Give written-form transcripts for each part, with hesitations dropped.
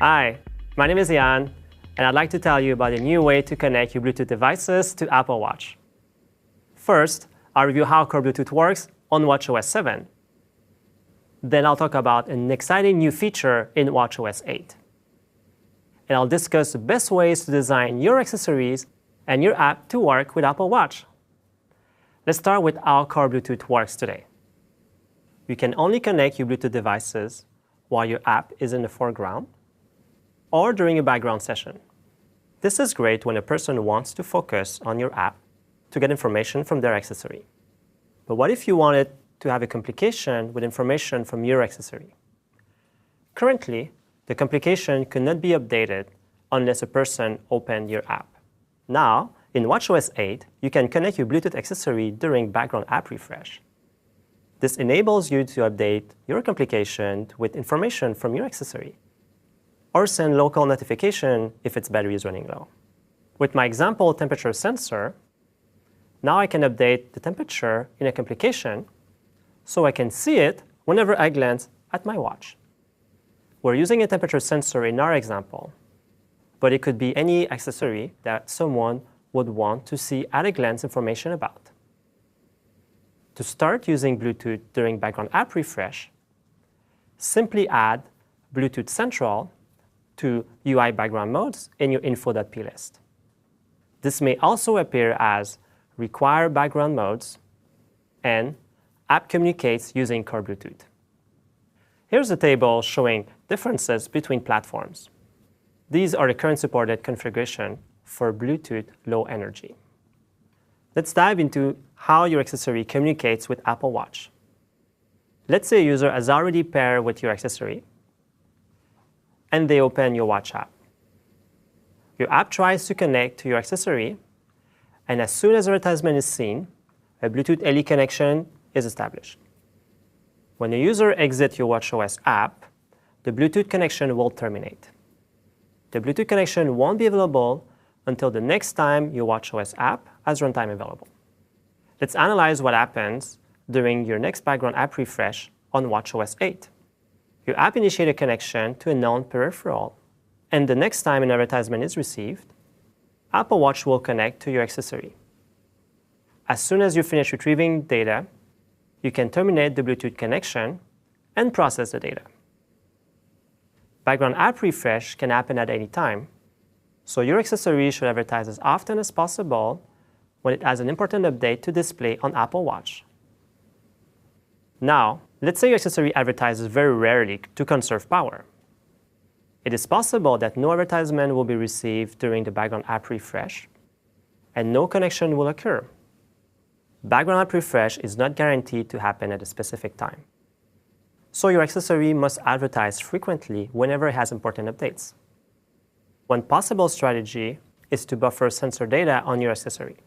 Hi, my name is Jan, and I'd like to tell you about a new way to connect your Bluetooth devices to Apple Watch. First, I'll review how Core Bluetooth works on watchOS 7. Then I'll talk about an exciting new feature in watchOS 8. And I'll discuss the best ways to design your accessories and your app to work with Apple Watch. Let's start with how Core Bluetooth works today. You can only connect your Bluetooth devices while your app is in the foreground or during a background session. This is great when a person wants to focus on your app to get information from their accessory. But what if you wanted to have a complication with information from your accessory? Currently, the complication could not be updated unless a person opened your app. Now, in watchOS 8, you can connect your Bluetooth accessory during background app refresh. This enables you to update your complication with information from your accessory, or send local notification if its battery is running low. With my example temperature sensor, now I can update the temperature in a complication so I can see it whenever I glance at my watch. We're using a temperature sensor in our example, but it could be any accessory that someone would want to see at a glance information about. To start using Bluetooth during background app refresh, simply add Bluetooth Central to UI background modes in your info.plist. This may also appear as require background modes and app communicates using Core Bluetooth. Here's a table showing differences between platforms. These are the current supported configuration for Bluetooth Low Energy. Let's dive into how your accessory communicates with Apple Watch. Let's say a user has already paired with your accessory, and they open your watch app. Your app tries to connect to your accessory, and as soon as advertisement is seen, a Bluetooth LE connection is established. When a user exits your watchOS app, the Bluetooth connection will terminate. The Bluetooth connection won't be available until the next time your watchOS app has runtime available. Let's analyze what happens during your next background app refresh on watchOS 8. Your app initiates a connection to a known peripheral, and the next time an advertisement is received, Apple Watch will connect to your accessory. As soon as you finish retrieving data, you can terminate the Bluetooth connection and process the data. Background app refresh can happen at any time, so your accessory should advertise as often as possible when it has an important update to display on Apple Watch. Now, let's say your accessory advertises very rarely to conserve power. It is possible that no advertisement will be received during the background app refresh, and no connection will occur. Background app refresh is not guaranteed to happen at a specific time, so your accessory must advertise frequently whenever it has important updates. One possible strategy is to buffer sensor data on your accessory.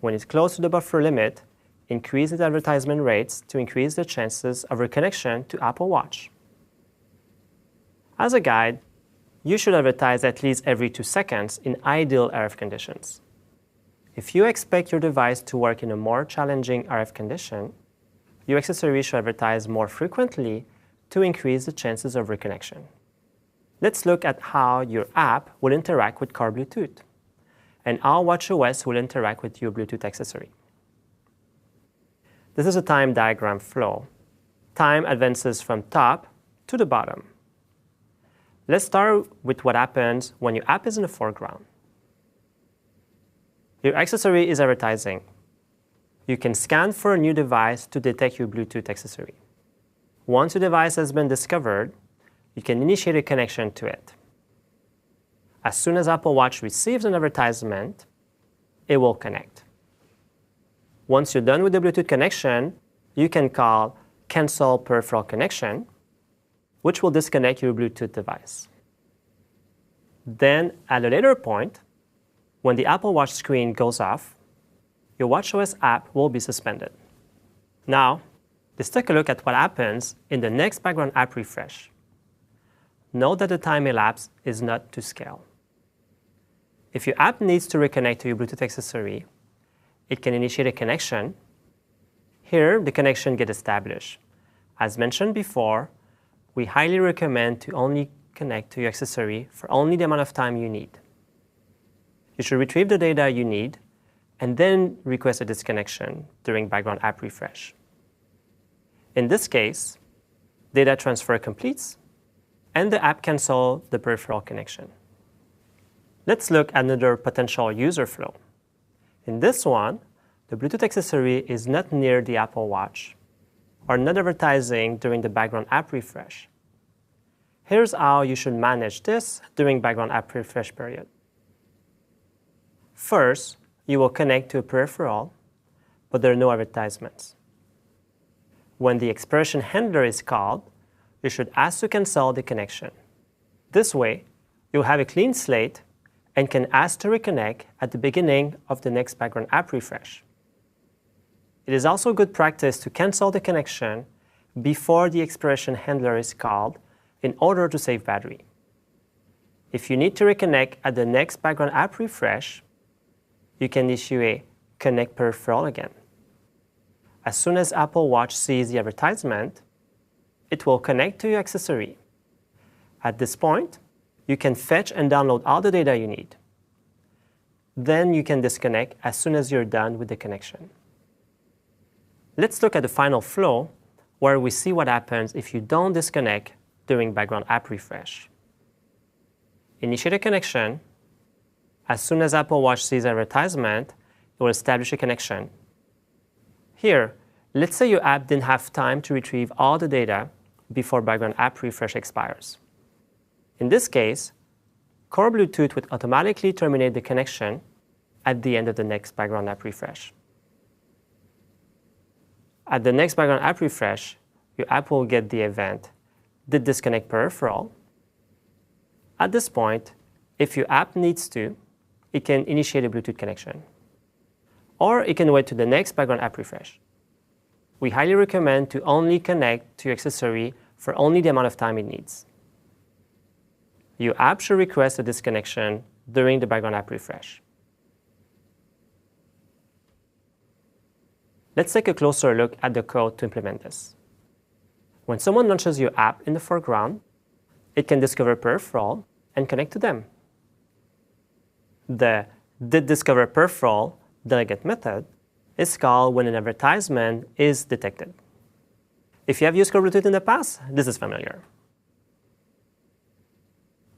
When it's close to the buffer limit, increase its advertisement rates to increase the chances of reconnection to Apple Watch. As a guide, you should advertise at least every 2 seconds in ideal RF conditions. If you expect your device to work in a more challenging RF condition, your accessory should advertise more frequently to increase the chances of reconnection. Let's look at how your app will interact with Core Bluetooth and how watchOS will interact with your Bluetooth accessory. This is a time diagram flow. Time advances from top to the bottom. Let's start with what happens when your app is in the foreground. Your accessory is advertising. You can scan for a new device to detect your Bluetooth accessory. Once your device has been discovered, you can initiate a connection to it. As soon as Apple Watch receives an advertisement, it will connect. Once you're done with the Bluetooth connection, you can call Cancel Peripheral Connection, which will disconnect your Bluetooth device. Then, at a later point, when the Apple Watch screen goes off, your watchOS app will be suspended. Now, let's take a look at what happens in the next background app refresh. Note that the time elapsed is not to scale. If your app needs to reconnect to your Bluetooth accessory, it can initiate a connection. Here, the connection gets established. As mentioned before, we highly recommend to only connect to your accessory for only the amount of time you need. You should retrieve the data you need and then request a disconnection during background app refresh. In this case, data transfer completes and the app cancels the peripheral connection. Let's look at another potential user flow. In this one, the Bluetooth accessory is not near the Apple Watch or not advertising during the background app refresh. Here's how you should manage this during background app refresh period. First, you will connect to a peripheral, but there are no advertisements. When the expression handler is called, you should ask to cancel the connection. This way, you'll have a clean slate and can ask to reconnect at the beginning of the next background app refresh. It is also good practice to cancel the connection before the expression handler is called in order to save battery. If you need to reconnect at the next background app refresh, you can issue a connect peripheral again. As soon as Apple Watch sees the advertisement, it will connect to your accessory. At this point, you can fetch and download all the data you need. Then you can disconnect as soon as you're done with the connection. Let's look at the final flow where we see what happens if you don't disconnect during background app refresh. Initiate a connection. As soon as Apple Watch sees advertisement, it will establish a connection. Here, let's say your app didn't have time to retrieve all the data before background app refresh expires. In this case, Core Bluetooth would automatically terminate the connection at the end of the next background app refresh. At the next background app refresh, your app will get the event, did disconnect peripheral. At this point, if your app needs to, it can initiate a Bluetooth connection. Or it can wait to the next background app refresh. We highly recommend to only connect to your accessory for only the amount of time it needs. Your app should request a disconnection during the background app refresh. Let's take a closer look at the code to implement this. When someone launches your app in the foreground, it can discover peripheral and connect to them. The didDiscoverPeripheral delegate method is called when an advertisement is detected. If you have used Core Bluetooth in the past, this is familiar.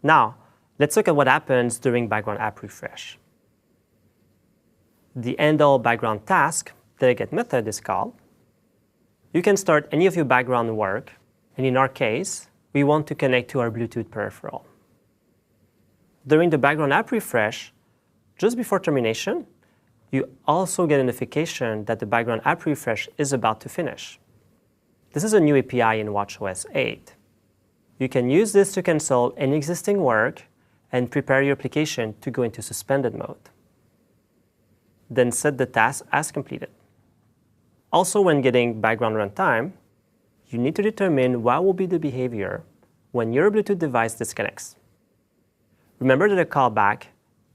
Now, let's look at what happens during background app refresh. The handle background task delegate method is called. You can start any of your background work, and in our case, we want to connect to our Bluetooth peripheral. During the background app refresh, just before termination, you also get a notification that the background app refresh is about to finish. This is a new API in watchOS 8. You can use this to cancel any existing work and prepare your application to go into suspended mode. Then set the task as completed. Also, when getting background runtime, you need to determine what will be the behavior when your Bluetooth device disconnects. Remember that a callback,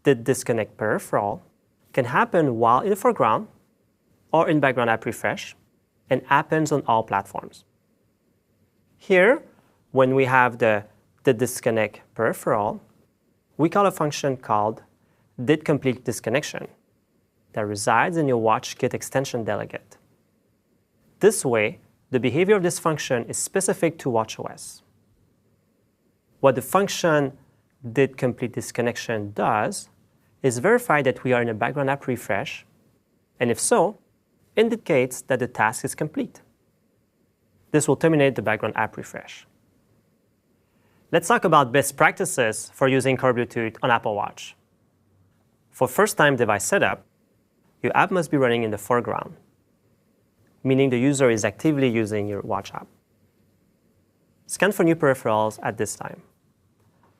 didDisconnectPeripheral, can happen while in the foreground or in background app refresh and happens on all platforms. Here, when we have the didDisconnectPeripheral, we call a function called didCompleteDisconnection that resides in your WatchKit extension delegate. This way, the behavior of this function is specific to watchOS. What the function didCompleteDisconnection does is verify that we are in a background app refresh, and if so, indicates that the task is complete. This will terminate the background app refresh. Let's talk about best practices for using Core Bluetooth on Apple Watch. For first-time device setup, your app must be running in the foreground, meaning the user is actively using your watch app. Scan for new peripherals at this time.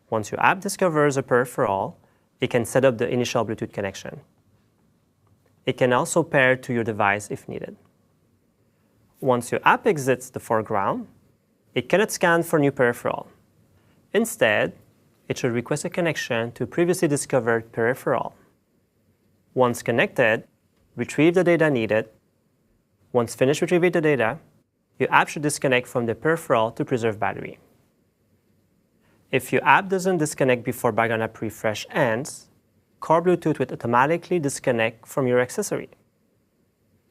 Once your app discovers a peripheral, it can set up the initial Bluetooth connection. It can also pair to your device if needed. Once your app exits the foreground, it cannot scan for new peripheral. Instead, it should request a connection to a previously discovered peripheral. Once connected, retrieve the data needed. Once finished retrieving the data, your app should disconnect from the peripheral to preserve battery. If your app doesn't disconnect before background app refresh ends, Core Bluetooth will automatically disconnect from your accessory.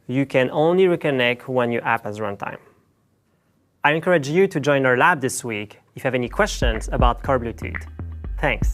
You can only reconnect when your app has runtime. I encourage you to join our lab this week if you have any questions about Core Bluetooth. Thanks.